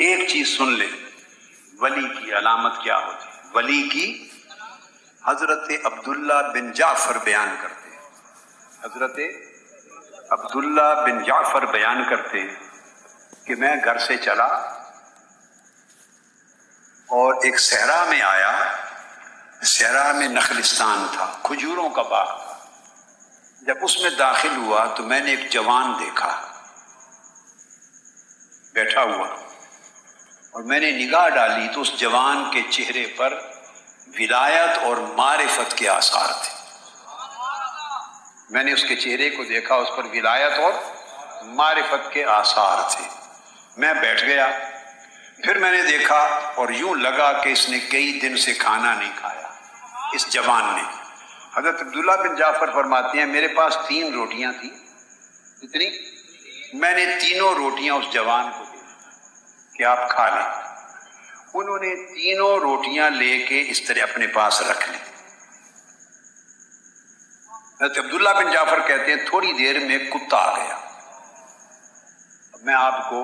ایک چیز سن لے، ولی کی علامت کیا ہوتی ہے؟ ولی کی حضرت عبداللہ بن جعفر بیان کرتے ہیں، حضرت عبداللہ بن جعفر بیان کرتے ہیں کہ میں گھر سے چلا اور ایک صحرا میں آیا، صحرا میں نخلستان تھا، کھجوروں کا باغ تھا۔ جب اس میں داخل ہوا تو میں نے ایک جوان دیکھا بیٹھا ہوا، اور میں نے نگاہ ڈالی تو اس جوان کے چہرے پر ولایت اور معرفت کے آثار تھے۔ میں نے اس کے چہرے کو دیکھا، اس پر ولایت اور معرفت کے آثار تھے۔ میں بیٹھ گیا، پھر میں نے دیکھا اور یوں لگا کہ اس نے کئی دن سے کھانا نہیں کھایا، اس جوان نے۔ حضرت عبداللہ بن جعفر فرماتے ہیں میرے پاس 3 روٹیاں تھیں، اتنی، میں نے تینوں روٹیاں اس جوان کو دی کہ آپ کھا لیں۔ انہوں نے تینوں روٹیاں لے کے اس طرح اپنے پاس رکھ لی۔ حضرت عبداللہ بن جعفر کہتے ہیں تھوڑی دیر میں کتا آ گیا۔ میں آپ کو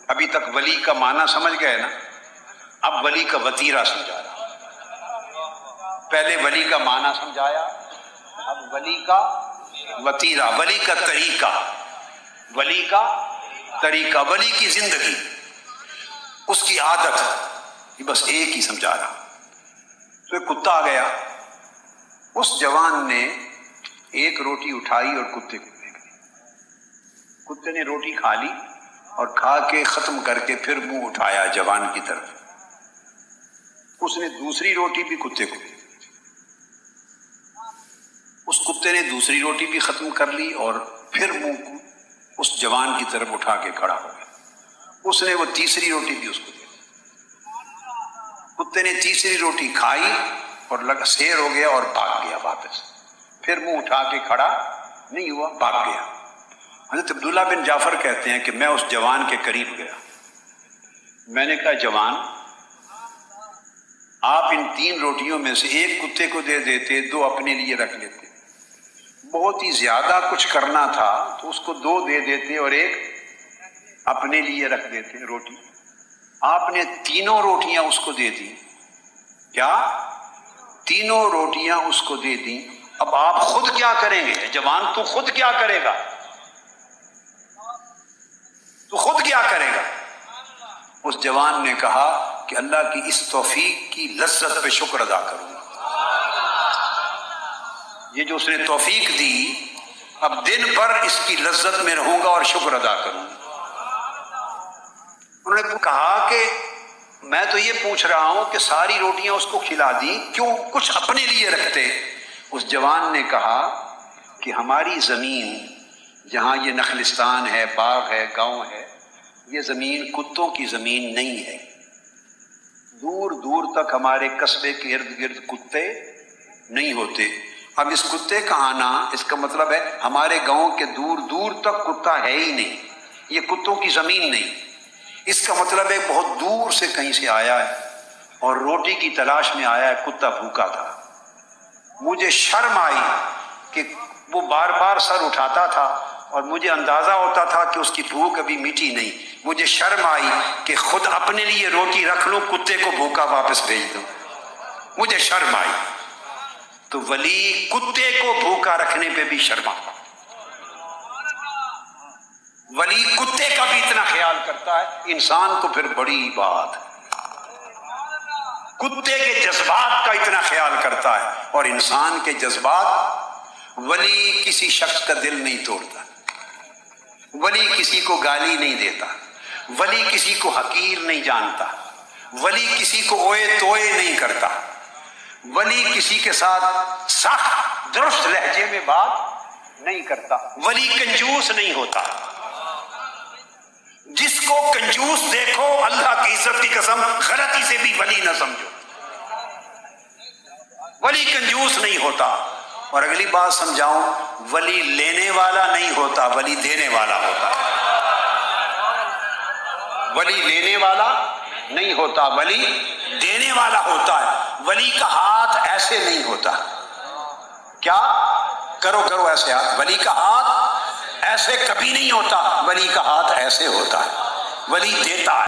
ابھی تک ولی کا معنی سمجھ گئے نا، اب ولی کا وتیرہ سمجھا رہا ہوں۔ پہلے ولی کا معنی سمجھایا، اب ولی کا وتیرہ، ولی کا طریقہ، ولی کا طریقہ، ولی کی زندگی، اس کی عادت، یہ بس ایک ہی سمجھا رہا۔ تو ایک کتا آ گیا، اس جوان نے ایک روٹی اٹھائی اور کتے کو پھینک دی۔ کتے نے روٹی کھا لی اور کھا کے ختم کر کے پھر منہ اٹھایا جوان کی طرف۔ اس نے دوسری روٹی بھی کتے کو دی، اس کتے نے دوسری روٹی بھی ختم کر لی اور پھر منہ اس جوان کی طرف اٹھا کے کھڑا ہو گیا۔ اس نے وہ تیسری روٹی بھی اس کو دی، کتے نے تیسری روٹی کھائی اور سیر ہو گیا اور بھاگ گیا واپس، پھر منہ اٹھا کے کھڑا نہیں ہوا، بھاگ گیا۔ حضرت عبداللہ بن جعفر کہتے ہیں کہ میں اس جوان کے قریب گیا، میں نے کہا جوان، آپ ان 3 روٹیوں میں سے ایک کتے کو دے دیتے، 2 اپنے لیے رکھ لیتے، بہت ہی زیادہ کچھ کرنا تھا تو اس کو 2 دے دیتے اور ایک اپنے لیے رکھ دیتے روٹی۔ آپ نے تینوں روٹیاں اس کو دے دی، کیا؟ تینوں روٹیاں اس کو دے دی۔ اب آپ خود کیا کریں گے؟ جوان تو خود کیا کرے گا؟ تو خود کیا کرے گا؟ اس جوان نے کہا کہ اللہ کی اس توفیق کی لذت پہ شکر ادا کروں گا، یہ جو اس نے توفیق دی، اب دن بھر اس کی لذت میں رہوں گا اور شکر ادا کروں گا۔ انہوں نے کہا کہ میں تو یہ پوچھ رہا ہوں کہ ساری روٹیاں اس کو کھلا دی، کیوں کچھ اپنے لیے رکھتے؟ اس جوان نے کہا کہ ہماری زمین جہاں یہ نخلستان ہے، باغ ہے، گاؤں ہے، یہ زمین کتوں کی زمین نہیں ہے۔ دور دور تک ہمارے قصبے کے ارد گرد کتے نہیں ہوتے۔ اب اس کتے کا آنا، اس کا مطلب ہے ہمارے گاؤں کے دور دور تک کتا ہے ہی نہیں، یہ کتوں کی زمین نہیں۔ اس کا مطلب ہے بہت دور سے کہیں سے آیا ہے اور روٹی کی تلاش میں آیا ہے، کتا بھوکا تھا۔ مجھے شرم آئی کہ وہ بار بار سر اٹھاتا تھا اور مجھے اندازہ ہوتا تھا کہ اس کی بھوک ابھی میٹھی نہیں۔ مجھے شرم آئی کہ خود اپنے لیے روٹی رکھ لوں، کتے کو بھوکا واپس بھیج دوں، مجھے شرم آئی۔ تو ولی کتے کو بھوکا رکھنے پہ بھی شرما، ولی کتے کا بھی اتنا خیال کرتا ہے، انسان تو پھر بڑی بات، کتے کے جذبات کا اتنا خیال کرتا ہے اور انسان کے جذبات۔ ولی کسی شخص کا دل نہیں توڑتا، ولی کسی کو گالی نہیں دیتا، ولی کسی کو حقیر نہیں جانتا، ولی کسی کو اوئے توئے نہیں کرتا، ولی کسی کے ساتھ سخت درست لہجے میں بات نہیں کرتا، ولی کنجوس نہیں ہوتا۔ جس کو کنجوس دیکھو، اللہ کی عزت کی قسم غلطی سے بھی ولی نہ سمجھو، ولی کنجوس نہیں ہوتا۔ اور اگلی بات سمجھاؤں، ولی لینے والا نہیں ہوتا، ولی دینے والا ہوتا ہے۔ ولی لینے والا نہیں ہوتا، ولی دینے والا ہوتا ہے۔ ولی کا ہاتھ ایسے نہیں ہوتا، کیا کرو کرو ایسے ہاتھ، ولی کا ہاتھ ایسے کبھی نہیں ہوتا، ولی کا ہاتھ ایسے ہوتا ہے، ولی دیتا ہے۔